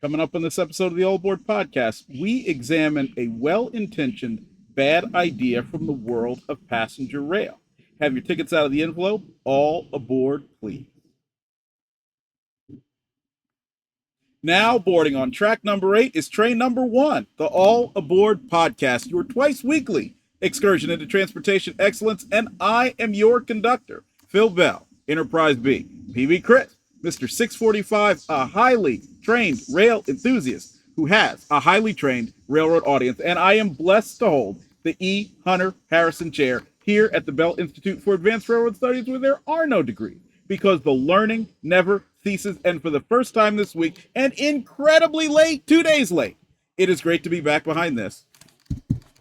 Coming up on this episode of the All Aboard Podcast, we examine a well intentioned bad idea from the world of passenger rail. Have your tickets out of the envelope. All aboard, please. Now, boarding on track number 8 is train number 1, the All Aboard Podcast, your twice weekly excursion into transportation excellence. And I am your conductor, Phil Bell, Enterprise B. PB Chris, Mr. 645, a highly trained rail enthusiast who has a highly trained railroad audience. And I am blessed to hold the E. Hunter Harrison Chair here at the Bell Institute for Advanced Railroad Studies, where there are no degrees, because the learning never ceases. And for the first time this week, and incredibly late, 2 days late, it is great to be back behind this,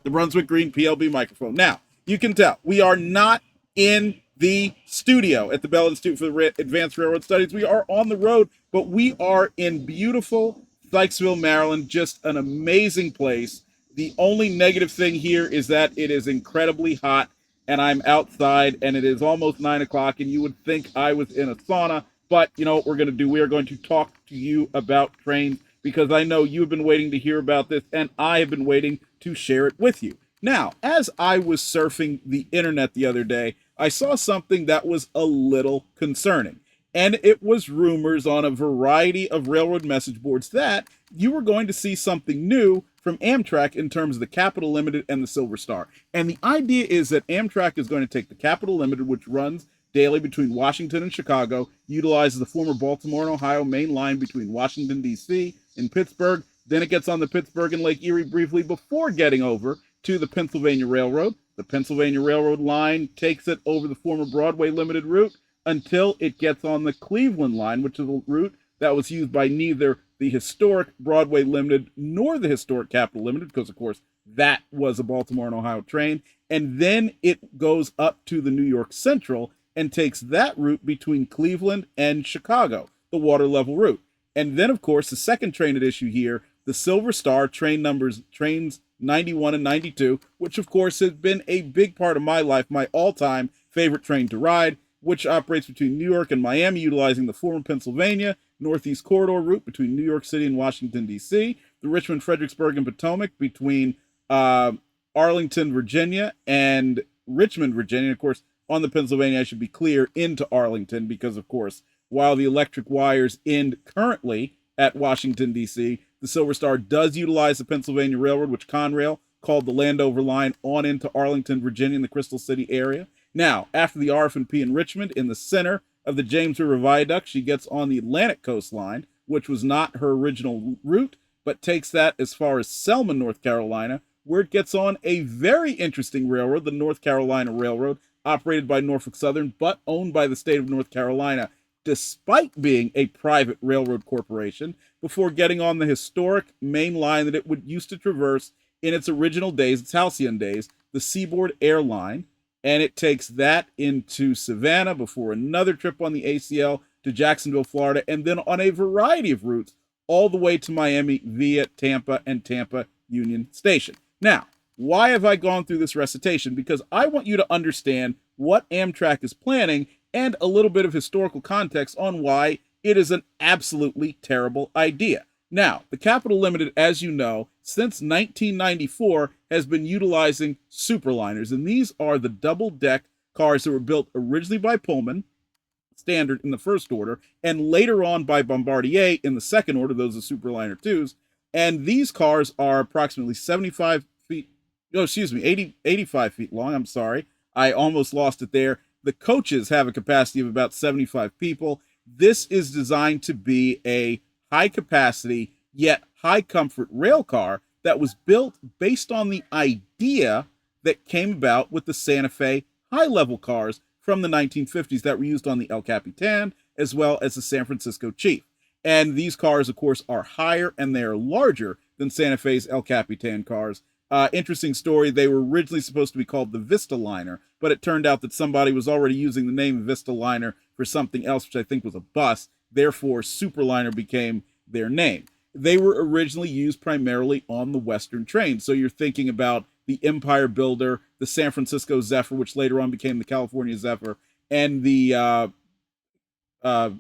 the Brunswick Green PLB microphone. Now, you can tell we are not in the studio at the Bell Institute for Advanced Railroad Studies. We are on the road, but we are in beautiful Sykesville, Maryland, just an amazing place. The only negative thing here is that it is incredibly hot, and I'm outside, and it is almost 9 o'clock, and you would think I was in a sauna. But you know what we're going to do? We are going to talk to you about trains, because I know you've been waiting to hear about this, and I have been waiting to share it with you. Now, as I was surfing the internet the other day, I saw something that was a little concerning. And it was rumors on a variety of railroad message boards that you were going to see something new from Amtrak in terms of the Capital Limited and the Silver Star. And the idea is that Amtrak is going to take the Capital Limited, which runs daily between Washington and Chicago, utilizes the former Baltimore and Ohio main line between Washington, D.C. and Pittsburgh. Then it gets on the Pittsburgh and Lake Erie briefly before getting over to the Pennsylvania Railroad. The Pennsylvania Railroad line takes it over the former Broadway Limited route until it gets on the Cleveland line, which is a route that was used by neither the historic Broadway Limited nor the historic Capital Limited, because, of course, that was a Baltimore and Ohio train. And then it goes up to the New York Central and takes that route between Cleveland and Chicago, the water level route. And then, of course, the second train at issue here, the Silver Star, trains 91 and 92, which, of course, has been a big part of my life, my all-time favorite train to ride, which operates between New York and Miami, utilizing the former Pennsylvania Northeast Corridor route between New York City and Washington, D.C., the Richmond, Fredericksburg, and Potomac between Arlington, Virginia, and Richmond, Virginia. Of course, on the Pennsylvania, I should be clear, into Arlington, because, of course, while the electric wires end currently at Washington, D.C., the Silver Star does utilize the Pennsylvania Railroad, which Conrail called the Landover Line, on into Arlington, Virginia, in the Crystal City area. Now, after the RF&P in Richmond, in the center of the James River Viaduct, she gets on the Atlantic Coast Line, which was not her original route, but takes that as far as Selma, North Carolina, where it gets on a very interesting railroad, the North Carolina Railroad, operated by Norfolk Southern, but owned by the state of North Carolina, despite being a private railroad corporation, before getting on the historic main line that it used to traverse in its original days, its halcyon days, the Seaboard Air Line. And it takes that into Savannah before another trip on the ACL to Jacksonville, Florida, and then on a variety of routes all the way to Miami via Tampa and Tampa Union Station. Now, why have I gone through this recitation? Because I want you to understand what Amtrak is planning and a little bit of historical context on why it is an absolutely terrible idea. Now, the Capital Limited, as you know, since 1994 has been utilizing Superliners, and these are the double-deck cars that were built originally by Pullman, standard in the first order, and later on by Bombardier in the second order. Those are Superliner 2s. And these cars are approximately 85 feet long. I'm sorry. I almost lost it there. The coaches have a capacity of about 75 people. This is designed to be a high capacity yet high comfort rail car that was built based on the idea that came about with the Santa Fe high level cars from the 1950s that were used on the El Capitan as well as the San Francisco Chief. And these cars, of course, are higher and they are larger than Santa Fe's El Capitan cars. Interesting story, they were originally supposed to be called the Vistaliner, but it turned out that somebody was already using the name Vistaliner for something else, which I think was a bus. Therefore, Superliner became their name. They were originally used primarily on the Western train. So you're thinking about the Empire Builder, the San Francisco Zephyr, which later on became the California Zephyr, and the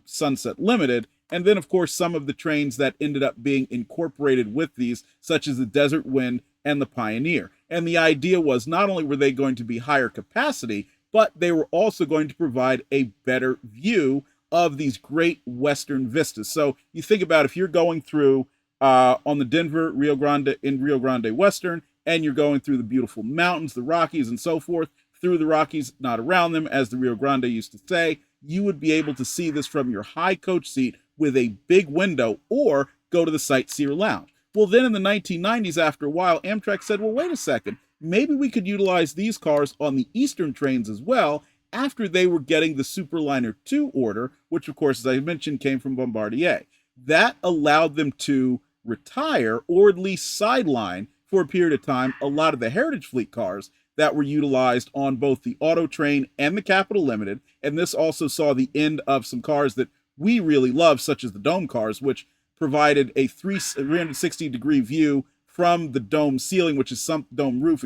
Sunset Limited. And then, of course, some of the trains that ended up being incorporated with these, such as the Desert Wind and the Pioneer. And the idea was not only were they going to be higher capacity, but they were also going to provide a better view of these great western vistas. So you think about if you're going through on the Denver Rio Grande Western, and you're going through the beautiful mountains, the Rockies, and so forth, through the Rockies, not around them, as the Rio Grande used to say, you would be able to see this from your high coach seat with a big window, or go to the Sightseer Lounge. Well, then in the 1990s, after a while, Amtrak said, well, wait a second, maybe we could utilize these cars on the Eastern trains as well, after they were getting the Superliner 2 order, which, of course, as I mentioned, came from Bombardier. That allowed them to retire, or at least sideline, for a period of time, a lot of the Heritage Fleet cars that were utilized on both the Auto Train and the Capital Limited. And this also saw the end of some cars that we really love, such as the Dome cars, which provided a 360-degree view from the dome ceiling, which is some dome roof,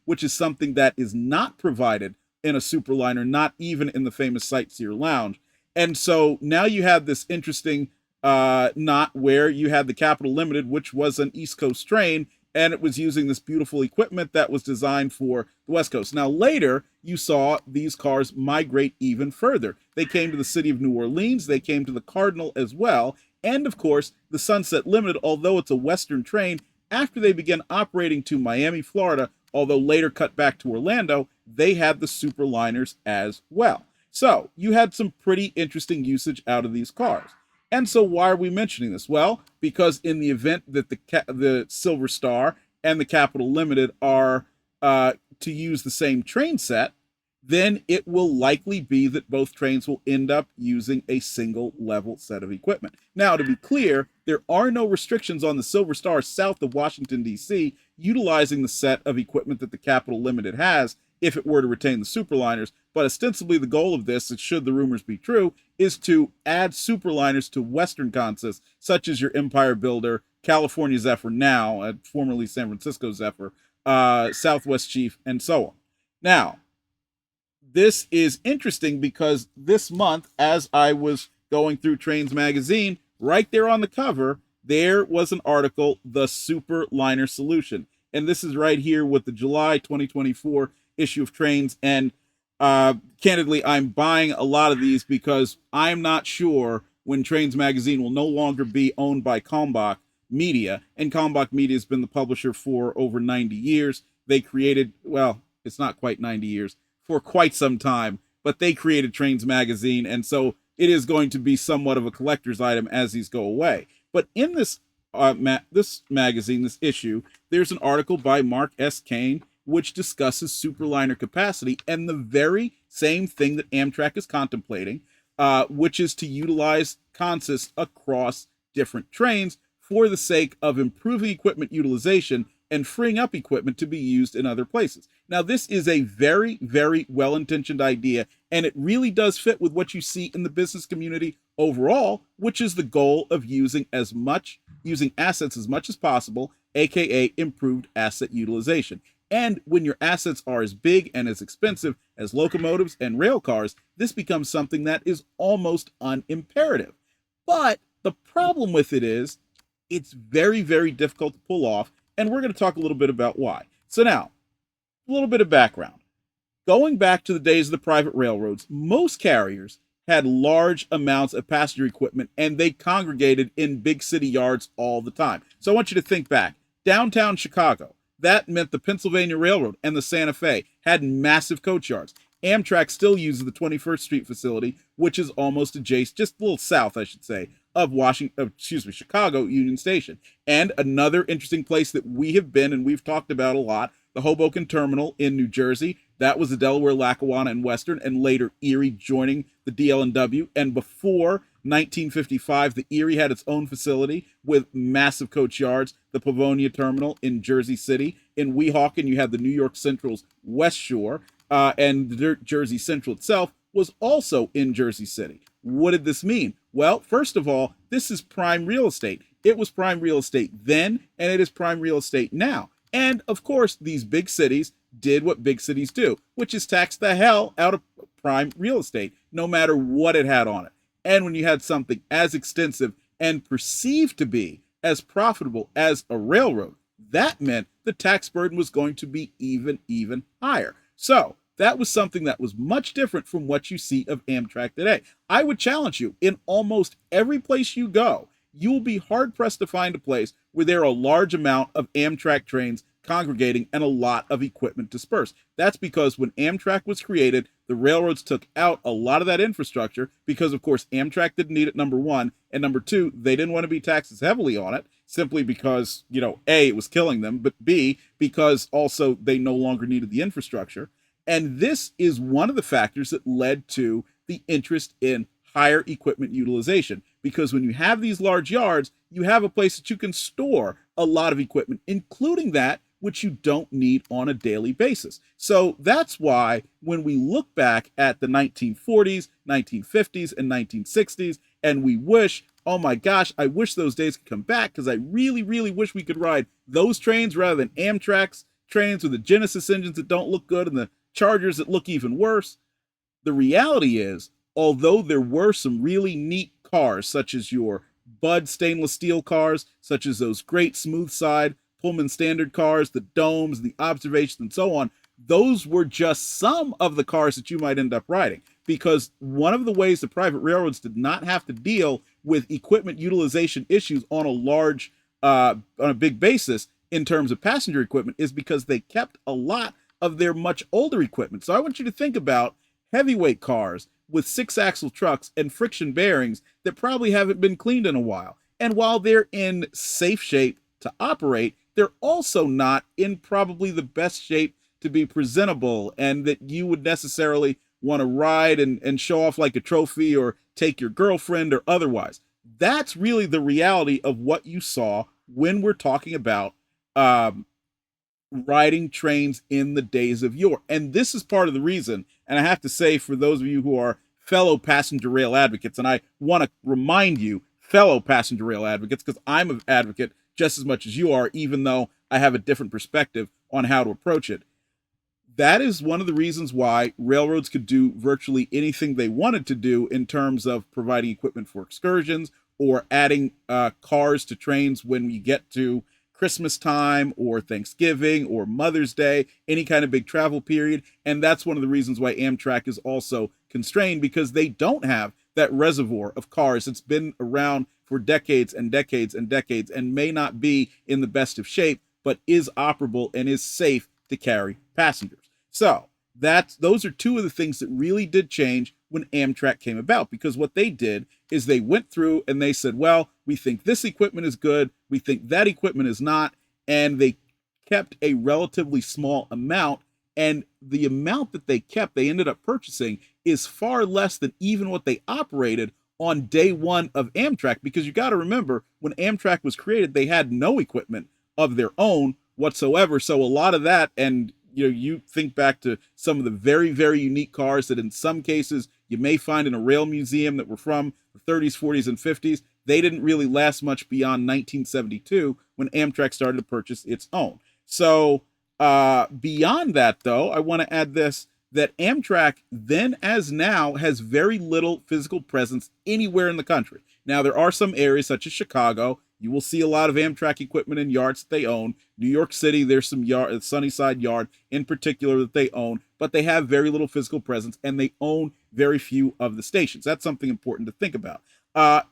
which is something that is not provided in a Superliner, not even in the famous Sightseer Lounge. And so now you have this interesting knot where you had the Capital Limited, which was an East Coast train, and it was using this beautiful equipment that was designed for the West Coast. Now, later, you saw these cars migrate even further. They came to the city of New Orleans, they came to the Cardinal as well, and of course, the Sunset Limited, although it's a Western train, after they began operating to Miami, Florida, although later cut back to Orlando, they had the Superliners as well. So, you had some pretty interesting usage out of these cars. And so why are we mentioning this? Well, because in the event that the Silver Star and the Capital Limited are to use the same train set, then it will likely be that both trains will end up using a single level set of equipment. Now, to be clear, there are no restrictions on the Silver Star south of Washington, D.C., utilizing the set of equipment that the Capital Limited has if it were to retain the Superliners, but ostensibly the goal of this, should the rumors be true, is to add Superliners to Western consists, such as your Empire Builder, California Zephyr now, formerly San Francisco Zephyr, Southwest Chief, and so on. Now, this is interesting because this month, as I was going through Trains Magazine, right there on the cover, there was an article, The Superliner Solution. And this is right here with the July 2024 issue of Trains. And candidly, I'm buying a lot of these because I'm not sure when Trains Magazine will no longer be owned by Kalmbach Media. And Kalmbach Media has been the publisher for over 90 years. They created, well, it's not quite 90 years, for quite some time, but they created Trains Magazine. And so it is going to be somewhat of a collector's item as these go away. But in this this magazine, this issue, there's an article by Mark S. Kane, which discusses Superliner capacity and the very same thing that Amtrak is contemplating, which is to utilize consists across different trains for the sake of improving equipment utilization and freeing up equipment to be used in other places. Now, this is a very, very well-intentioned idea, and it really does fit with what you see in the business community overall, which is the goal of using assets as much as possible, aka improved asset utilization. And when your assets are as big and as expensive as locomotives and rail cars, this becomes something that is almost unimperative. But the problem with it is, it's very, very difficult to pull off, and we're going to talk a little bit about why. So now, a little bit of background. Going back to the days of the private railroads, most carriers had large amounts of passenger equipment, and they congregated in big city yards all the time. So I want you to think back. Downtown Chicago, that meant the Pennsylvania Railroad and the Santa Fe had massive coach yards. Amtrak still uses the 21st Street facility, which is almost adjacent, just a little south, I should say, of Chicago Union Station. And another interesting place that we have been and we've talked about a lot, the Hoboken Terminal in New Jersey. That was the Delaware, Lackawanna, and Western, and later Erie joining the DL&W. And before 1955, the Erie had its own facility with massive coach yards, the Pavonia Terminal in Jersey City. In Weehawken, you had the New York Central's West Shore, and the Jersey Central itself was also in Jersey City. What did this mean? Well, first of all, this is prime real estate. It was prime real estate then, and it is prime real estate now. And, of course, these big cities did what big cities do, which is tax the hell out of prime real estate, no matter what it had on it. And when you had something as extensive and perceived to be as profitable as a railroad, that meant the tax burden was going to be even higher. So that was something that was much different from what you see of Amtrak today. I would challenge you, in almost every place you go, you will be hard pressed to find a place where there are a large amount of Amtrak trains congregating and a lot of equipment dispersed. That's because when Amtrak was created, the railroads took out a lot of that infrastructure because, of course, Amtrak didn't need it, number one, and number two, they didn't want to be taxed as heavily on it simply because, A, it was killing them, but B, because also they no longer needed the infrastructure. And this is one of the factors that led to the interest in higher equipment utilization. Because when you have these large yards, you have a place that you can store a lot of equipment, including that which you don't need on a daily basis. So that's why when we look back at the 1940s, 1950s, and 1960s, and we wish, oh my gosh, I wish those days could come back because I really wish we could ride those trains rather than Amtrak's trains with the Genesis engines that don't look good and the Chargers that look even worse. The reality is, although there were some really neat cars, such as your Bud stainless steel cars, such as those great smooth side Pullman standard cars, the domes, the observations, and so on, those were just some of the cars that you might end up riding. Because one of the ways the private railroads did not have to deal with equipment utilization issues on a big basis in terms of passenger equipment is because they kept a lot of their much older equipment. So I want you to think about heavyweight cars with 6-axle trucks and friction bearings that probably haven't been cleaned in a while. And while they're in safe shape to operate, they're also not in probably the best shape to be presentable and that you would necessarily want to ride and show off like a trophy or take your girlfriend or otherwise. That's really the reality of what you saw when we're talking about riding trains in the days of yore. And this is part of the reason, and I have to say for those of you who are fellow passenger rail advocates, and I want to remind you, fellow passenger rail advocates, because I'm an advocate just as much as you are, even though I have a different perspective on how to approach it. That is one of the reasons why railroads could do virtually anything they wanted to do in terms of providing equipment for excursions or adding cars to trains when we get to Christmas time or Thanksgiving or Mother's Day, any kind of big travel period. And that's one of the reasons why Amtrak is also constrained, because they don't have that reservoir of cars that's been around for decades and decades and decades and may not be in the best of shape, but is operable and is safe to carry passengers. So those are two of the things that really did change when Amtrak came about, because what they did is they went through and they said, well, we think this equipment is good, we think that equipment is not, and they kept a relatively small amount, and the amount that they kept, they ended up purchasing, is far less than even what they operated on day one of Amtrak, because you got to remember, when Amtrak was created, they had no equipment of their own whatsoever. So a lot of that, and you think back to some of the very unique cars that in some cases you may find in a rail museum that were from the 30s, 40s, and 50s, they didn't really last much beyond 1972 when Amtrak started to purchase its own. So beyond that, though, I want to add this, that Amtrak then as now has very little physical presence anywhere in the country. Now, there are some areas such as Chicago, you will see a lot of Amtrak equipment in yards that they own. New York City, there's some Sunnyside Yard in particular that they own, but they have very little physical presence and they own very few of the stations. That's something important to think about.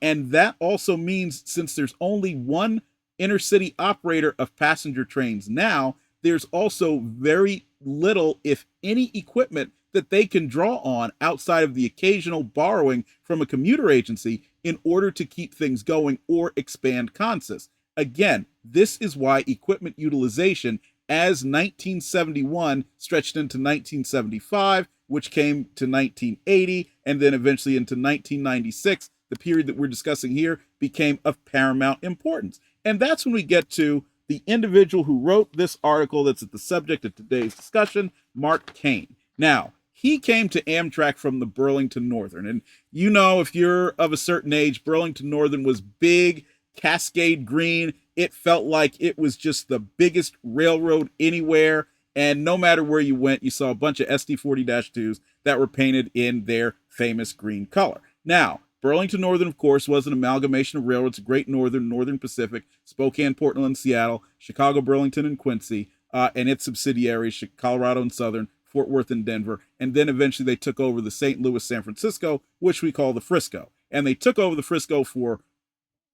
And that also means, since there's only one intercity operator of passenger trains now, there's also very little, if any, equipment that they can draw on outside of the occasional borrowing from a commuter agency in order to keep things going or expand consists. Again, this is why equipment utilization as 1971 stretched into 1975, which came to 1980, and then eventually into 1996, the period that we're discussing here, became of paramount importance. And that's when we get to the individual who wrote this article that's at the subject of today's discussion, Mark Kane. Now, he came to Amtrak from the Burlington Northern. And if you're of a certain age, Burlington Northern was big, Cascade green. It felt like it was just the biggest railroad anywhere. And no matter where you went, you saw a bunch of SD40-2s that were painted in their famous green color. Now, Burlington Northern, of course, was an amalgamation of railroads: Great Northern, Northern Pacific, Spokane, Portland, and Seattle, Chicago, Burlington, and Quincy, and its subsidiaries, Colorado and Southern, Fort Worth, and Denver. And then eventually they took over the St. Louis, San Francisco, which we call the Frisco. And they took over the Frisco for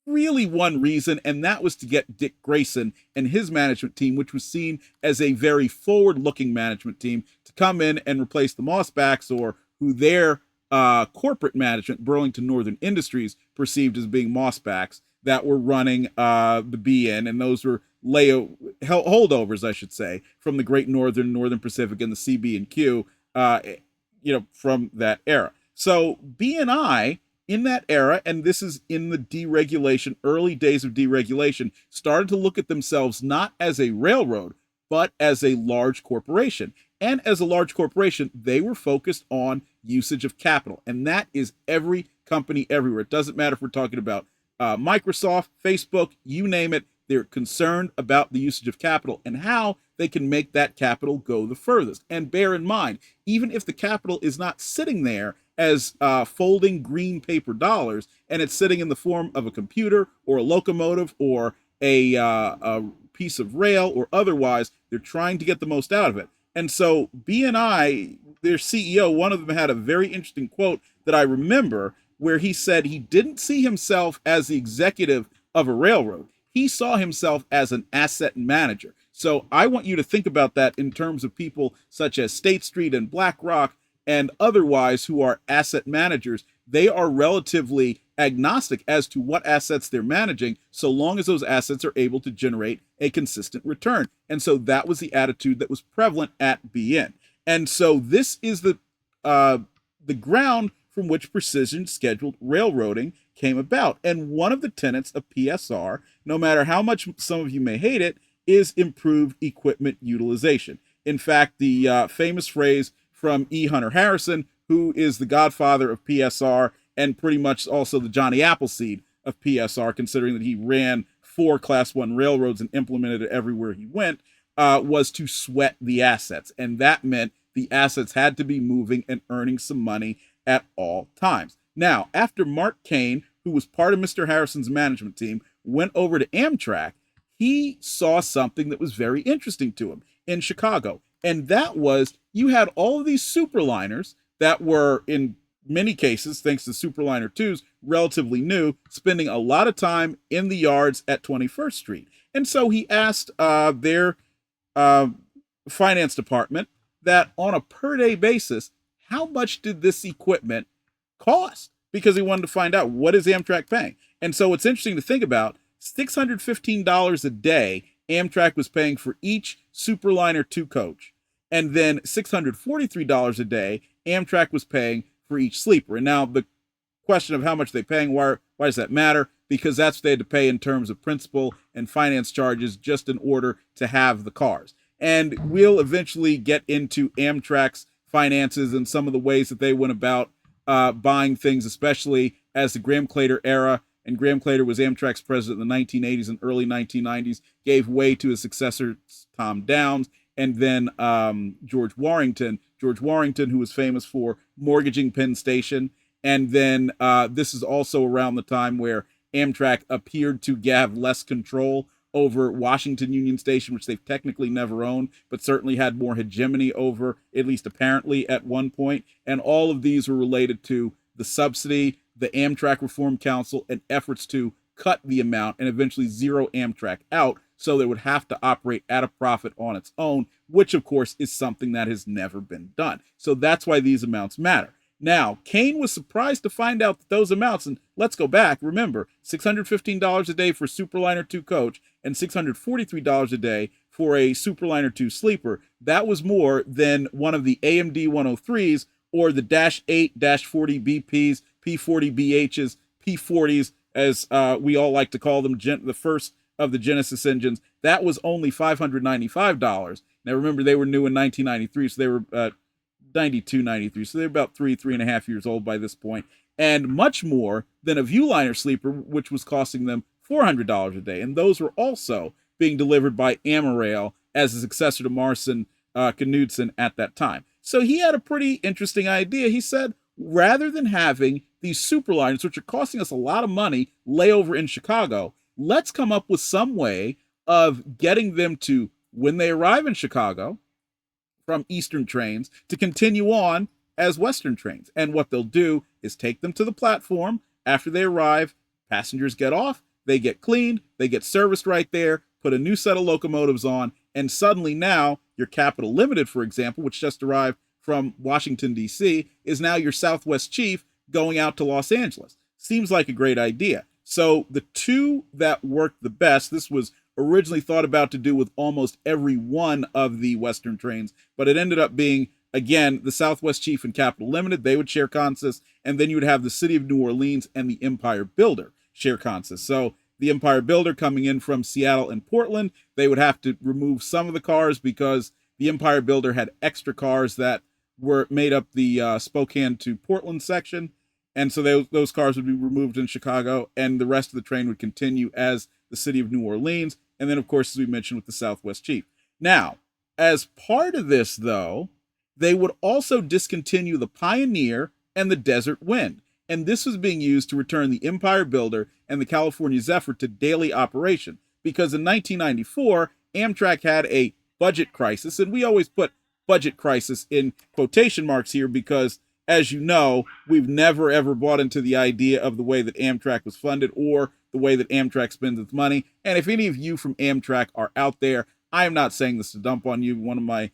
really one reason, and that was to get Dick Grayson and his management team, which was seen as a very forward-looking management team, to come in and replace the Mossbacks, or who their corporate management, Burlington Northern Industries, perceived as being Mossbacks, that were running the BN, and those were holdovers, I should say, from the Great Northern, Northern Pacific, and the CB and Q, from that era. So BNI in that era, and this is in the deregulation, early days of deregulation, started to look at themselves not as a railroad, but as a large corporation. And as a large corporation, they were focused on usage of capital. And that is every company everywhere. It doesn't matter if we're talking about Microsoft, Facebook, you name it. They're concerned about the usage of capital and how they can make that capital go the furthest. And bear in mind, even if the capital is not sitting there as folding green paper dollars, and it's sitting in the form of a computer or a locomotive or a piece of rail or otherwise, they're trying to get the most out of it. And so BNI, their CEO, one of them had a very interesting quote that I remember, where he said he didn't see himself as the executive of a railroad. He saw himself as an asset manager. So I want you to think about that in terms of people such as State Street and BlackRock and otherwise who are asset managers. They are relatively agnostic as to what assets they're managing, so long as those assets are able to generate a consistent return. And so that was the attitude that was prevalent at BN. And so this is the ground from which precision scheduled railroading came about. And one of the tenets of PSR, no matter how much some of you may hate it, is improved equipment utilization. In fact, the famous phrase from E. Hunter Harrison, who is the godfather of PSR and pretty much also the Johnny Appleseed of PSR, considering that he ran 4 Class 1 railroads and implemented it everywhere he went, was to sweat the assets. And that meant the assets had to be moving and earning some money at all times. Now, after Mark Kane, who was part of Mr. Harrison's management team, went over to Amtrak, he saw something that was very interesting to him in Chicago. And that was, you had all of these Superliners that were, in many cases, thanks to Superliner 2s, relatively new, spending a lot of time in the yards at 21st Street. And so he asked their finance department that on a per-day basis, how much did this equipment cost? Because he wanted to find out, what is Amtrak paying? And so it's interesting to think about, $615 a day Amtrak was paying for each Superliner 2 coach. And then $643 a day Amtrak was paying for each sleeper. And now the question of how much they're paying, why does that matter? Because that's what they had to pay in terms of principal and finance charges just in order to have the cars. And we'll eventually get into Amtrak's finances and some of the ways that they went about buying things, especially as the Graham-Claytor era, and Graham-Claytor was Amtrak's president in the 1980s and early 1990s, gave way to his successor, Tom Downs, and then George Warrington, who was famous for mortgaging Penn Station. And then this is also around the time where Amtrak appeared to have less control over Washington Union Station, which they've technically never owned, but certainly had more hegemony over, at least apparently, at one point. And all of these were related to the subsidy, the Amtrak Reform Council, and efforts to cut the amount and eventually zero Amtrak out so they would have to operate at a profit on its own, which of course is something that has never been done. So that's why these amounts matter. Now, Kane was surprised to find out that those amounts, and let's go back, remember, $615 a day for Superliner 2 coach and $643 a day for a Superliner 2 sleeper. That was more than one of the AMD 103s or the -8, -40 BPs, P40 BHs, P40s, as we all like to call them, the first of the Genesis engines. That was only $595. Now, remember, they were new in 1993, so they were 92, 93. So they're about 3.5 years old by this point, and much more than a Viewliner sleeper, which was costing them $400 a day. And those were also being delivered by Amarail as a successor to Marson Knudsen at that time. So he had a pretty interesting idea. He said, rather than having these superliners, which are costing us a lot of money, lay over in Chicago, let's come up with some way of getting them to, when they arrive in Chicago from Eastern trains, to continue on as Western trains. And what they'll do is take them to the platform. After they arrive, passengers get off, they get cleaned, they get serviced right there, put a new set of locomotives on, and suddenly now your Capital Limited, for example, which just arrived from Washington, D.C., is now your Southwest Chief going out to Los Angeles. Seems like a great idea. So the two that worked the best, this was originally thought about to do with almost every one of the Western trains, but it ended up being, again, the Southwest Chief and Capital Limited. They would share consists, and then you would have the City of New Orleans and the Empire Builder share consists. So the Empire Builder coming in from Seattle and Portland, they would have to remove some of the cars because the Empire Builder had extra cars that were made up the Spokane to Portland section. And so those cars would be removed in Chicago, and the rest of the train would continue as the City of New Orleans. And then, of course, as we mentioned, with the Southwest Chief. Now, as part of this, though, they would also discontinue the Pioneer and the Desert Wind. And this was being used to return the Empire Builder and the California Zephyr to daily operation. Because in 1994, Amtrak had a budget crisis, and we always put budget crisis in quotation marks here because, as you know, we've never ever bought into the idea of the way that Amtrak was funded or the way that Amtrak spends its money. And if any of you from Amtrak are out there, I am not saying this to dump on you. One of my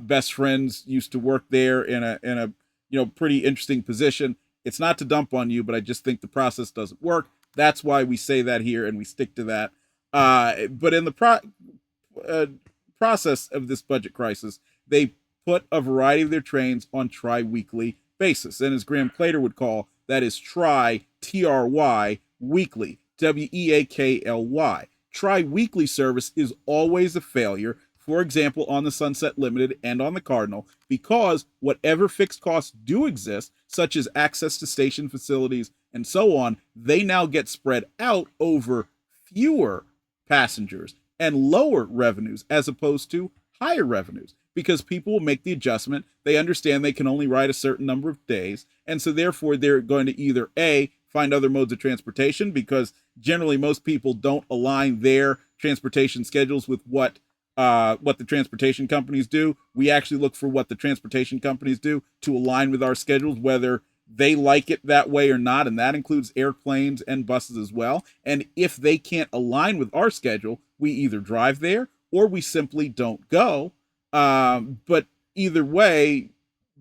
best friends used to work there in a pretty interesting position. It's not to dump on you, but I just think the process doesn't work. That's why we say that here and we stick to that. But in the process of this budget crisis, they put a variety of their trains on tri-weekly basis. And as Graham Claytor would call, that is T-R-Y, weekly, W-E-A-K-L-Y. Tri-weekly service is always a failure, for example, on the Sunset Limited and on the Cardinal, because whatever fixed costs do exist, such as access to station facilities and so on, they now get spread out over fewer passengers and lower revenues as opposed to higher revenues, because people will make the adjustment. They understand they can only ride a certain number of days, and so therefore they're going to either A, find other modes of transportation, because generally most people don't align their transportation schedules with what the transportation companies do. We actually look for what the transportation companies do to align with our schedules, whether they like it that way or not, and that includes airplanes and buses as well. And if they can't align with our schedule, we either drive there or we simply don't go. But either way,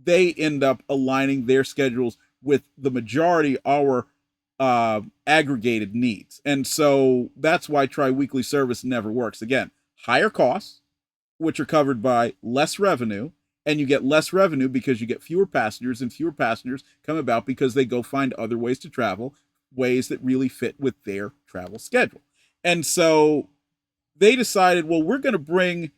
they end up aligning their schedules with the majority of our aggregated needs. And so that's why tri-weekly service never works. Again, higher costs, which are covered by less revenue, and you get less revenue because you get fewer passengers, and fewer passengers come about because they go find other ways to travel, ways that really fit with their travel schedule. And so they decided, well, we're going to bring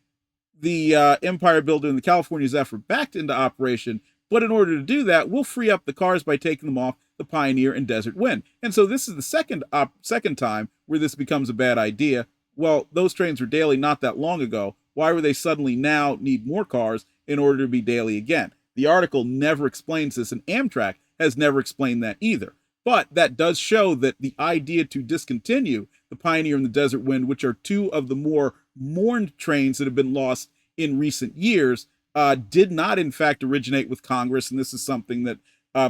the Empire Builder and the California Zephyr back into operation, but in order to do that, we'll free up the cars by taking them off the Pioneer and Desert Wind. And so this is the second time where this becomes a bad idea. Well, those trains were daily not that long ago. Why were they suddenly now need more cars in order to be daily again? The article never explains this, and Amtrak has never explained that either. But that does show that the idea to discontinue the Pioneer and the Desert Wind, which are two of the more mourned trains that have been lost in recent years, did not in fact originate with Congress. And this is something that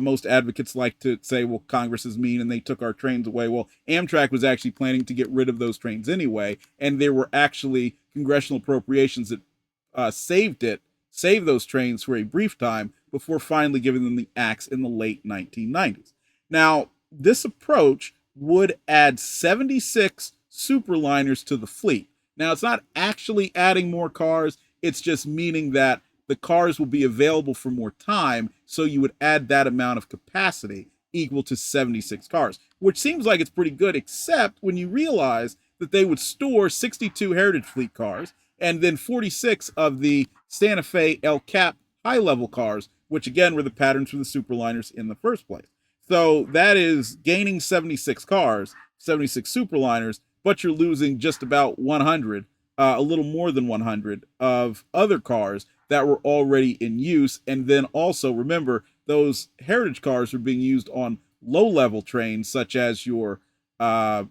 most advocates like to say, well, Congress is mean and they took our trains away. Well, Amtrak was actually planning to get rid of those trains anyway, and there were actually congressional appropriations that saved those trains for a brief time before finally giving them the axe in the late 1990s. Now, this approach would add 76 Superliners to the fleet. Now, it's not actually adding more cars, it's just meaning that the cars will be available for more time, so you would add that amount of capacity equal to 76 cars, which seems like it's pretty good, except when you realize that they would store 62 Heritage Fleet cars and then 46 of the Santa Fe El Cap high-level cars, which again were the patterns for the Superliners in the first place. So that is gaining 76 cars, 76 Superliners, but you're losing just about 100, a little more than 100 of other cars that were already in use. And then also remember, those heritage cars were being used on low-level trains, such as your uh,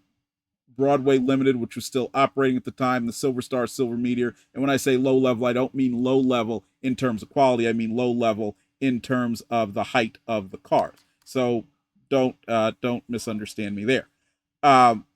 Broadway Limited, which was still operating at the time, the Silver Star, Silver Meteor. And when I say low level, I don't mean low level in terms of quality. I mean low level in terms of the height of the cars. So don't misunderstand me there. Um,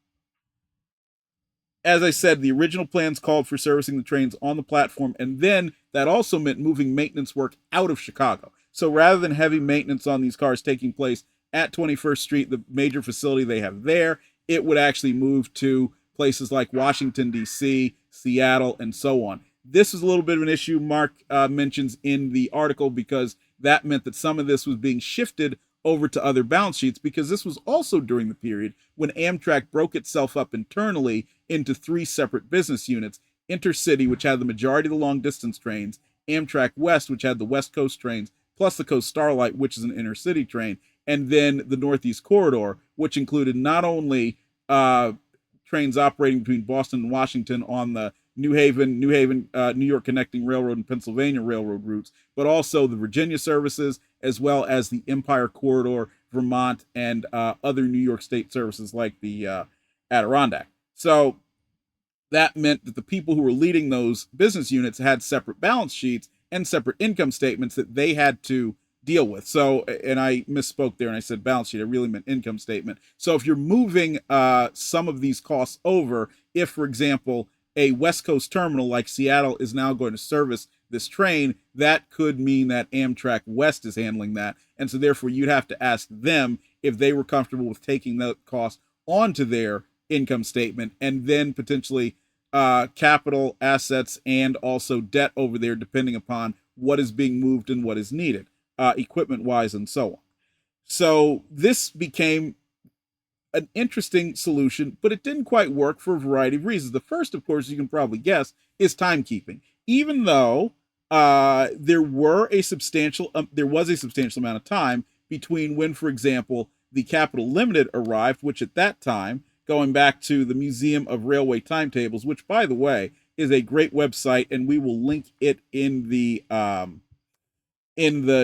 as I said, the original plans called for servicing the trains on the platform, and then that also meant moving maintenance work out of Chicago. So rather than heavy maintenance on these cars taking place at 21st Street, the major facility they have there, it would actually move to places like Washington, D.C., Seattle, and so on. This is a little bit of an issue Mark mentions in the article, because that meant that some of this was being shifted over to other balance sheets, because this was also during the period when Amtrak broke itself up internally into three separate business units: Intercity, which had the majority of the long distance trains; Amtrak West, which had the West Coast trains, plus the Coast Starlight, which is an intercity train; and then the Northeast Corridor, which included not only trains operating between Boston and Washington on the New Haven, New York connecting railroad and Pennsylvania railroad routes, but also the Virginia services, as well as the Empire Corridor, Vermont, and other New York State services like the Adirondack. So that meant that the people who were leading those business units had separate balance sheets and separate income statements that they had to deal with. So, and I misspoke there and I said balance sheet, I really meant income statement. So if you're moving some of these costs over, if, for example, a West Coast terminal like Seattle is now going to service this train, that could mean that Amtrak West is handling that. And so therefore you'd have to ask them if they were comfortable with taking that cost onto their income statement, and then potentially capital assets and also debt over there, depending upon what is being moved and what is needed, equipment wise, and so on. So this became an interesting solution, but it didn't quite work for a variety of reasons. The first, of course, you can probably guess, is timekeeping. Even though there was a substantial amount of time between when, for example, the Capital Limited arrived, which at that time, going back to the Museum of Railway Timetables, which, by the way, is a great website, and we will link it in the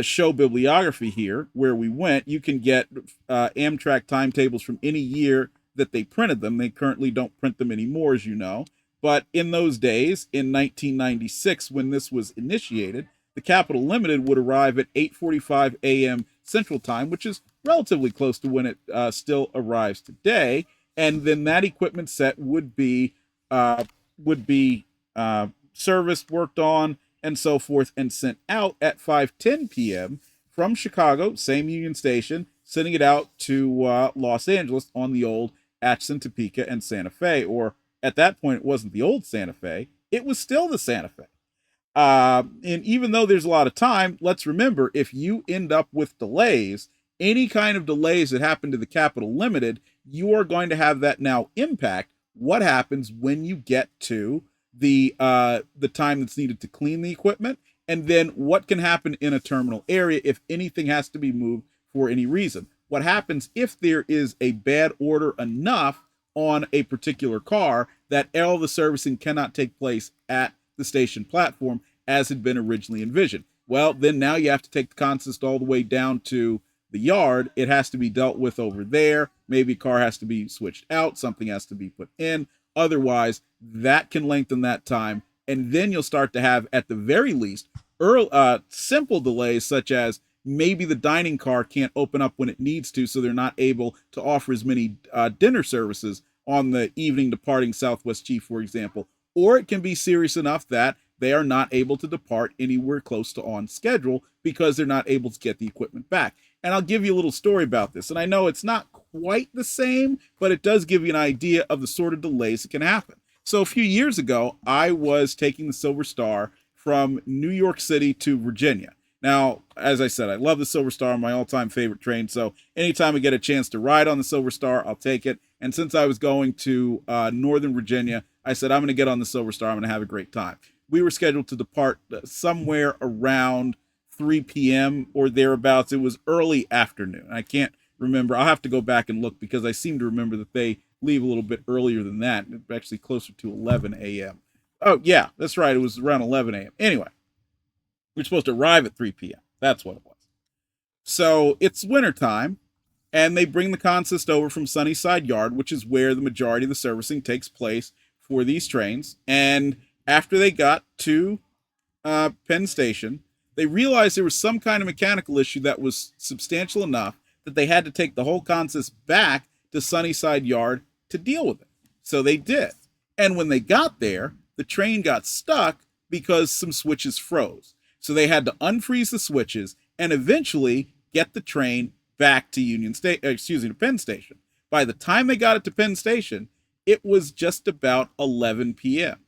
show bibliography here, where we went. You can get Amtrak timetables from any year that they printed them. They currently don't print them anymore, as you know. But in those days, in 1996, when this was initiated, the Capital Limited would arrive at 8:45 a.m. Central Time, which is relatively close to when it still arrives today. And then that equipment set would be serviced, worked on, and so forth, and sent out at 5:10 p.m. from Chicago, same Union Station, sending it out to Los Angeles on the old Atchison, Topeka, and Santa Fe. Or at that point, it wasn't the old Santa Fe, it was still the Santa Fe. And even though there's a lot of time, let's remember, if you end up with delays, any kind of delays that happen to the Capital Limited, you are going to have that now impact what happens when you get to the time that's needed to clean the equipment, and then what can happen in a terminal area if anything has to be moved for any reason. What happens if there is a bad order enough on a particular car that all the servicing cannot take place at the station platform as had been originally envisioned? Well, then now you have to take the consist all the way down to the yard. It has to be dealt with over there. Maybe a car has to be switched out, something has to be put in. Otherwise, that can lengthen that time. And then you'll start to have, at the very least, simple delays, such as maybe the dining car can't open up when it needs to, so they're not able to offer as many dinner services on the evening departing Southwest Chief, for example. Or it can be serious enough that they are not able to depart anywhere close to on schedule because they're not able to get the equipment back. And I'll give you a little story about this. And I know it's not quite the same, but it does give you an idea of the sort of delays that can happen. So a few years ago, I was taking the Silver Star from New York City to Virginia. Now, as I said, I love the Silver Star, my all-time favorite train. So anytime I get a chance to ride on the Silver Star, I'll take it. And since I was going to Northern Virginia, I said, I'm going to get on the Silver Star. I'm going to have a great time. We were scheduled to depart somewhere around 3 p.m. or thereabouts. It was early afternoon. I can't remember. I'll have to go back and look because I seem to remember that they leave a little bit earlier than that. Actually closer to 11 a.m. Oh, yeah, that's right. It was around 11 a.m. Anyway, we're supposed to arrive at 3 p.m. That's what it was. So it's wintertime, and they bring the consist over from Sunnyside Yard, which is where the majority of the servicing takes place for these trains. And after they got to Penn Station, they realized there was some kind of mechanical issue that was substantial enough that they had to take the whole consist back to Sunnyside Yard to deal with it. So they did. And when they got there, the train got stuck because some switches froze. So they had to unfreeze the switches and eventually get the train back to to Penn Station. By the time they got it to Penn Station, it was just about 11 p.m.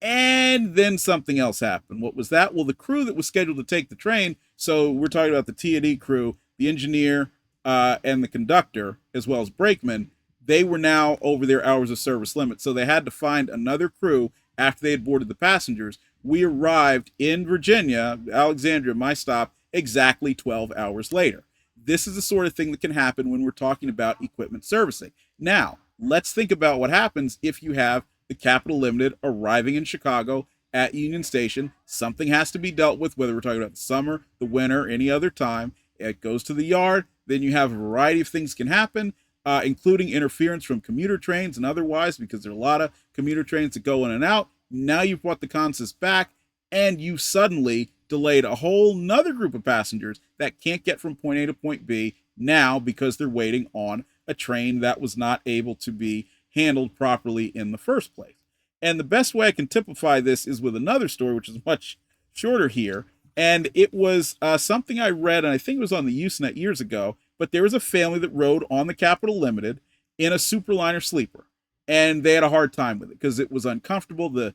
And then something else happened. What was that? Well, the crew that was scheduled to take the train, so we're talking about the T&E crew, the engineer and the conductor, as well as brakeman, they were now over their hours of service limit. So they had to find another crew after they had boarded the passengers. We arrived in Virginia, Alexandria, my stop, exactly 12 hours later. This is the sort of thing that can happen when we're talking about equipment servicing. Now, let's think about what happens if you have the Capital Limited arriving in Chicago at Union Station. Something has to be dealt with, whether we're talking about the summer, the winter, any other time. It goes to the yard. Then you have a variety of things can happen, including interference from commuter trains and otherwise, because there are a lot of commuter trains that go in and out. Now you've brought the consist back, and you suddenly delayed a whole nother group of passengers that can't get from point A to point B now because they're waiting on a train that was not able to be handled properly in the first place. And the best way I can typify this is with another story, which is much shorter here. And it was something I read, and I think it was on the Usenet years ago, but there was a family that rode on the Capital Limited in a Superliner sleeper. And they had a hard time with it because it was uncomfortable. The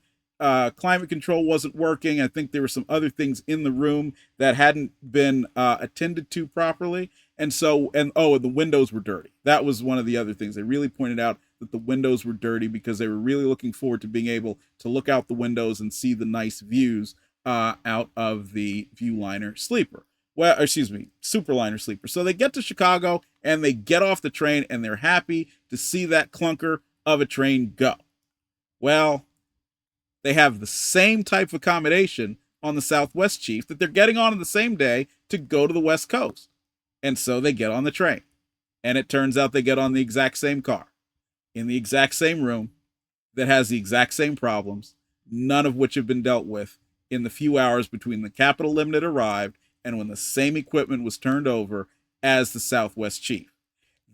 climate control wasn't working. I think there were some other things in the room that hadn't been attended to properly. And the windows were dirty. That was one of the other things. They really pointed out that the windows were dirty because they were really looking forward to being able to look out the windows and see the nice views out of the Viewliner sleeper. Superliner sleeper. So they get to Chicago and they get off the train and they're happy to see that clunker of a train go. Well, they have the same type of accommodation on the Southwest Chief that they're getting on the same day to go to the West Coast. And so they get on the train. And it turns out they get on the exact same car, in the exact same room, that has the exact same problems, none of which have been dealt with in the few hours between the Capital Limited arrived and when the same equipment was turned over as the Southwest Chief.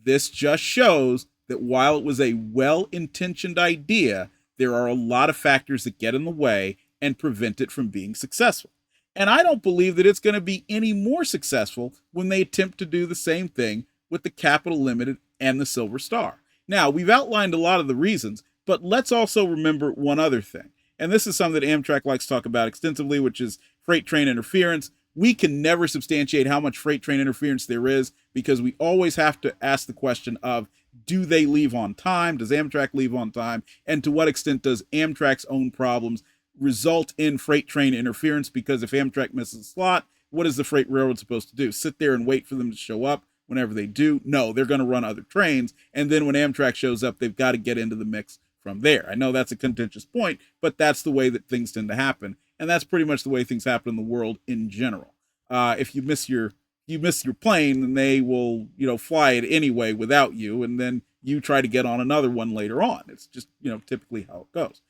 This just shows that while it was a well-intentioned idea, there are a lot of factors that get in the way and prevent it from being successful. And I don't believe that it's going to be any more successful when they attempt to do the same thing with the Capital Limited and the Silver Star. Now, we've outlined a lot of the reasons, but let's also remember one other thing. And this is something that Amtrak likes to talk about extensively, which is freight train interference. We can never substantiate how much freight train interference there is because we always have to ask the question of, do they leave on time? Does Amtrak leave on time? And to what extent does Amtrak's own problems result in freight train interference? Because if Amtrak misses a slot, what is the freight railroad supposed to do? Sit there and wait for them to show up whenever they do? No, they're going to run other trains. And then when Amtrak shows up, they've got to get into the mix from there. I know that's a contentious point, but that's the way that things tend to happen. And that's pretty much the way things happen in the world in general. If you miss your plane, then they will, fly it anyway without you. And then you try to get on another one later on. It's just, typically how it goes.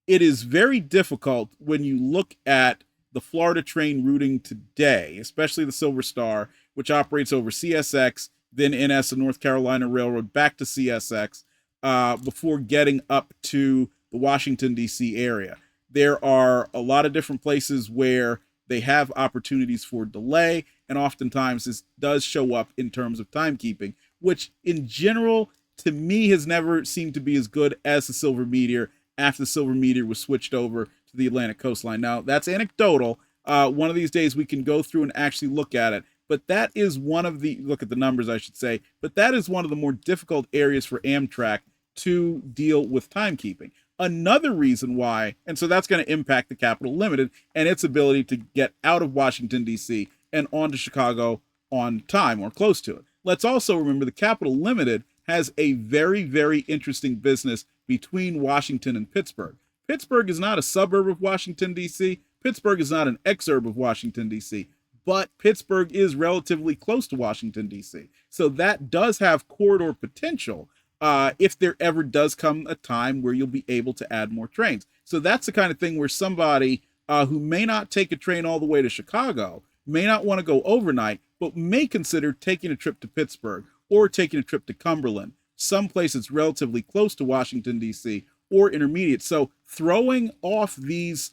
It is very difficult when you look at the Florida train routing today, especially the Silver Star, which operates over CSX, then NS and North Carolina Railroad back to CSX, before getting up to the Washington, D.C. area. There are a lot of different places where they have opportunities for delay, and oftentimes this does show up in terms of timekeeping, which in general, to me, has never seemed to be as good as the Silver Meteor after the Silver Meteor was switched over to the Atlantic coastline. Now, that's anecdotal. One of these days we can go through and actually look at it, but that is look at the numbers, I should say, but that is one of the more difficult areas for Amtrak to deal with timekeeping. Another reason why, and so that's going to impact the Capital Limited and its ability to get out of Washington, D.C. and onto Chicago on time or close to it. Let's also remember the Capital Limited has a very, very interesting business between Washington and Pittsburgh. Pittsburgh is not a suburb of Washington, D.C. Pittsburgh is not an exurb of Washington, D.C., but Pittsburgh is relatively close to Washington, D.C. So that does have corridor potential if there ever does come a time where you'll be able to add more trains. So that's the kind of thing where somebody who may not take a train all the way to Chicago, may not want to go overnight, but may consider taking a trip to Pittsburgh or taking a trip to Cumberland, someplace that's relatively close to Washington, D.C., or intermediate. So throwing off these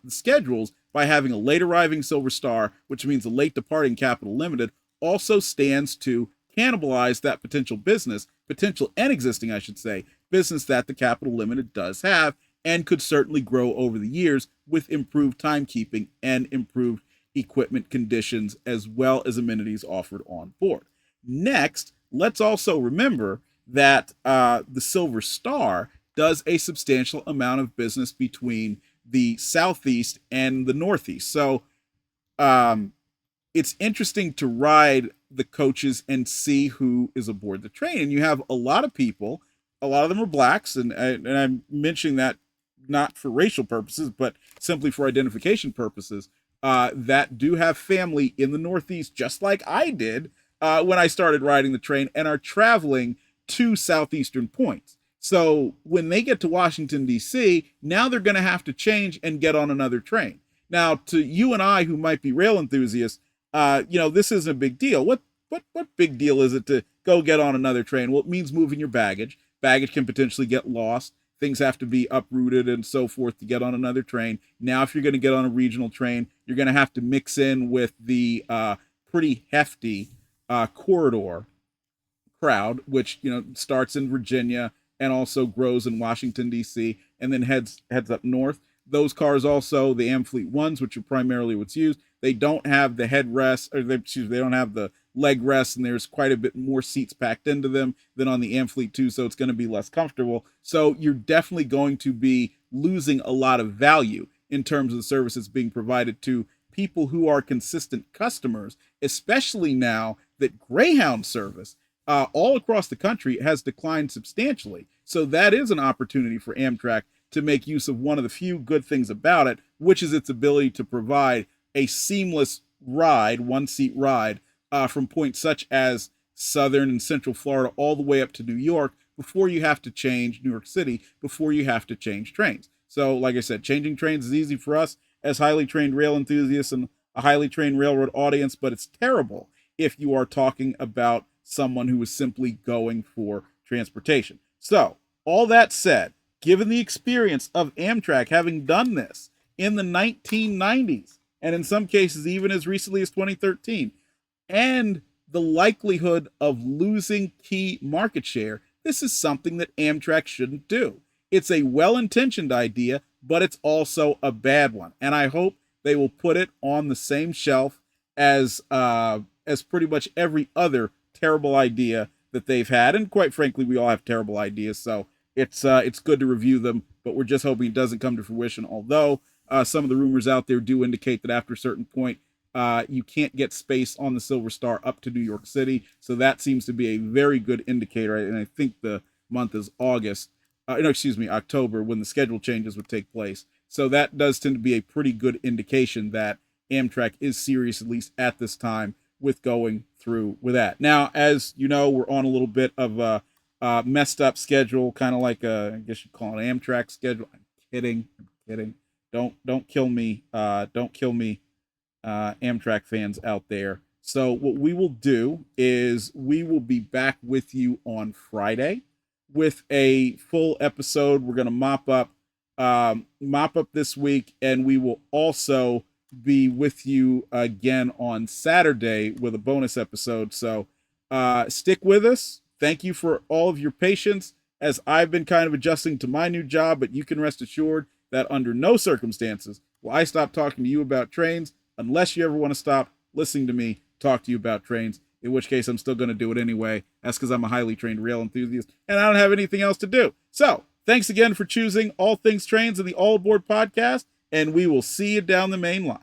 schedules by having a late arriving Silver Star, which means a late departing Capital Limited, also stands to cannibalize that potential and existing, I should say, business that the Capital Limited does have and could certainly grow over the years with improved timekeeping and improved equipment conditions as well as amenities offered on board. Next, let's also remember that the Silver Star does a substantial amount of business between the Southeast and the Northeast. So it's interesting to ride the coaches and see who is aboard the train. And you have a lot of people, a lot of them are blacks, and I'm mentioning that not for racial purposes, but simply for identification purposes, that do have family in the Northeast, just like I did when I started riding the train, and are traveling to southeastern points. So when they get to Washington, D.C., now they're going to have to change and get on another train. Now, to you and I who might be rail enthusiasts, this isn't a big deal. What big deal is it to go get on another train? Well, it means moving your baggage. Baggage can potentially get lost. Things have to be uprooted and so forth to get on another train. Now, if you're going to get on a regional train, you're going to have to mix in with the pretty hefty corridor crowd, which starts in Virginia and also grows in Washington, D.C., and then heads up north. Those cars also, the Amfleet ones, which are primarily what's used, they don't have the headrest, they don't have the leg rest, and there's quite a bit more seats packed into them than on the Amfleet 2, so it's going to be less comfortable. So you're definitely going to be losing a lot of value in terms of the services being provided to people who are consistent customers, especially now that Greyhound service all across the country has declined substantially. So that is an opportunity for Amtrak to make use of one of the few good things about it, which is its ability to provide a seamless ride, one-seat ride, from points such as southern and central Florida all the way up to New York before you have to change New York City, before you have to change trains. So, like I said, changing trains is easy for us as highly trained rail enthusiasts and a highly trained railroad audience, but it's terrible if you are talking about someone who is simply going for transportation. So, all that said, given the experience of Amtrak having done this in the 1990s, and in some cases even as recently as 2013, and the likelihood of losing key market share, this is something that Amtrak shouldn't do. It's a well-intentioned idea, but it's also a bad one. And I hope they will put it on the same shelf as pretty much every other terrible idea that they've had. And quite frankly, we all have terrible ideas, so it's good to review them, but we're just hoping it doesn't come to fruition. Although some of the rumors out there do indicate that after a certain point, you can't get space on the Silver Star up to New York City. So that seems to be a very good indicator. And I think the month is October, when the schedule changes would take place. So that does tend to be a pretty good indication that Amtrak is serious, at least at this time, with going through with that. Now, as you know, we're on a little bit of a messed up schedule, kind of like I guess you'd call it an Amtrak schedule. I'm kidding. Don't kill me. Don't kill me, Amtrak fans out there. So what we will do is we will be back with you on Friday with a full episode. We're going to mop up this week, and we will also be with you again on Saturday with a bonus episode. So stick with us. Thank you for all of your patience as I've been kind of adjusting to my new job, but you can rest assured that under no circumstances will I stop talking to you about trains unless you ever want to stop listening to me talk to you about trains, in which case I'm still going to do it anyway. That's because I'm a highly trained rail enthusiast and I don't have anything else to do. So thanks again for choosing All Things Trains and the All Aboard podcast, and we will see you down the main line.